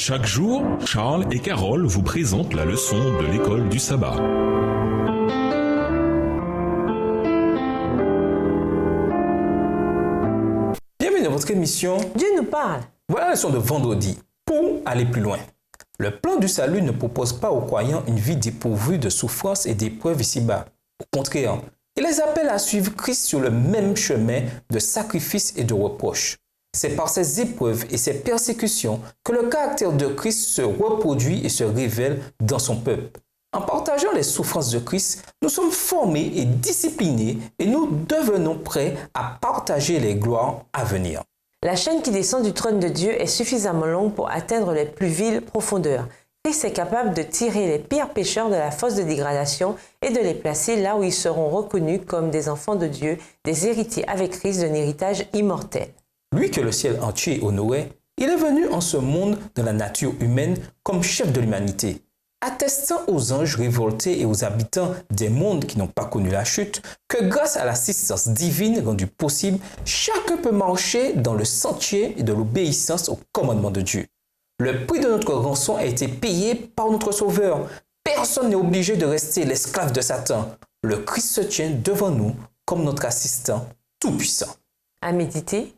Chaque jour, Charles et Carole vous présentent la leçon de l'école du sabbat. Bienvenue dans votre émission Dieu nous parle. Voilà la leçon de vendredi. Pour aller plus loin, le plan du salut ne propose pas aux croyants une vie dépourvue de souffrances et d'épreuves ici-bas. Au contraire, il les appelle à suivre Christ sur le même chemin de sacrifice et de reproche. C'est par ces épreuves et ces persécutions que le caractère de Christ se reproduit et se révèle dans son peuple. En partageant les souffrances de Christ, nous sommes formés et disciplinés et nous devenons prêts à partager les gloires à venir. La chaîne qui descend du trône de Dieu est suffisamment longue pour atteindre les plus viles profondeurs. Christ est capable de tirer les pires pécheurs de la fosse de dégradation et de les placer là où ils seront reconnus comme des enfants de Dieu, des héritiers avec Christ d'un héritage immortel. Lui que le ciel entier honorait, il est venu en ce monde de la nature humaine comme chef de l'humanité, attestant aux anges révoltés et aux habitants des mondes qui n'ont pas connu la chute que grâce à l'assistance divine rendue possible, chacun peut marcher dans le sentier de l'obéissance au commandement de Dieu. Le prix de notre rançon a été payé par notre Sauveur. Personne n'est obligé de rester l'esclave de Satan. Le Christ se tient devant nous comme notre assistant tout-puissant. À méditer,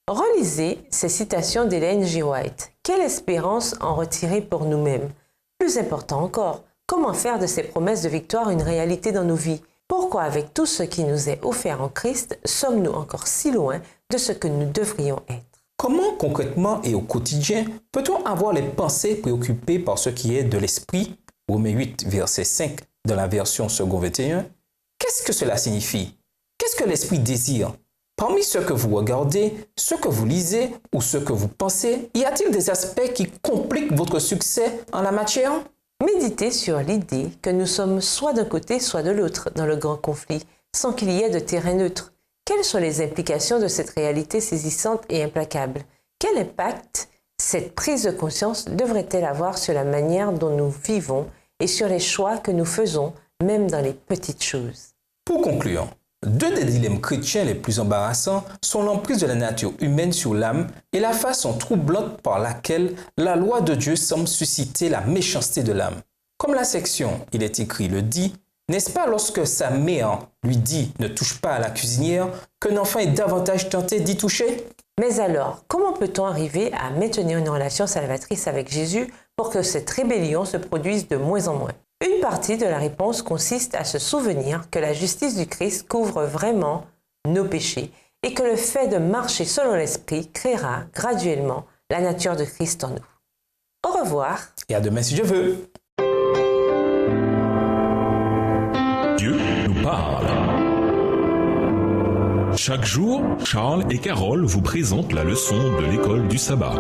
relisez ces citations d'Ellen G. White. Quelle espérance en retirer pour nous-mêmes? Plus important encore, comment faire de ces promesses de victoire une réalité dans nos vies? Pourquoi, avec tout ce qui nous est offert en Christ, sommes-nous encore si loin de ce que nous devrions être? Comment concrètement et au quotidien peut-on avoir les pensées préoccupées par ce qui est de l'esprit? Romains 8, verset 5 dans la version second 21. Qu'est-ce que cela signifie? Qu'est-ce que l'esprit désire? Parmi ce que vous regardez, ce que vous lisez ou ce que vous pensez, y a-t-il des aspects qui compliquent votre succès en la matière? Méditez sur l'idée que nous sommes soit d'un côté, soit de l'autre dans le grand conflit, sans qu'il y ait de terrain neutre. Quelles sont les implications de cette réalité saisissante et implacable? Quel impact cette prise de conscience devrait-elle avoir sur la manière dont nous vivons et sur les choix que nous faisons, même dans les petites choses? Pour conclure, deux des dilemmes chrétiens les plus embarrassants sont l'emprise de la nature humaine sur l'âme et la façon troublante par laquelle la loi de Dieu semble susciter la méchanceté de l'âme. Comme la section « Il est écrit » le dit, n'est-ce pas lorsque sa mère lui dit « ne touche pas à la cuisinière » qu'un enfant est davantage tenté d'y toucher? Mais alors, comment peut-on arriver à maintenir une relation salvatrice avec Jésus pour que cette rébellion se produise de moins en moins? Une partie de la réponse consiste à se souvenir que la justice du Christ couvre vraiment nos péchés et que le fait de marcher selon l'Esprit créera graduellement la nature de Christ en nous. Au revoir. Et à demain si Dieu veut. Dieu nous parle. Chaque jour, Charles et Carole vous présentent la leçon de l'école du sabbat.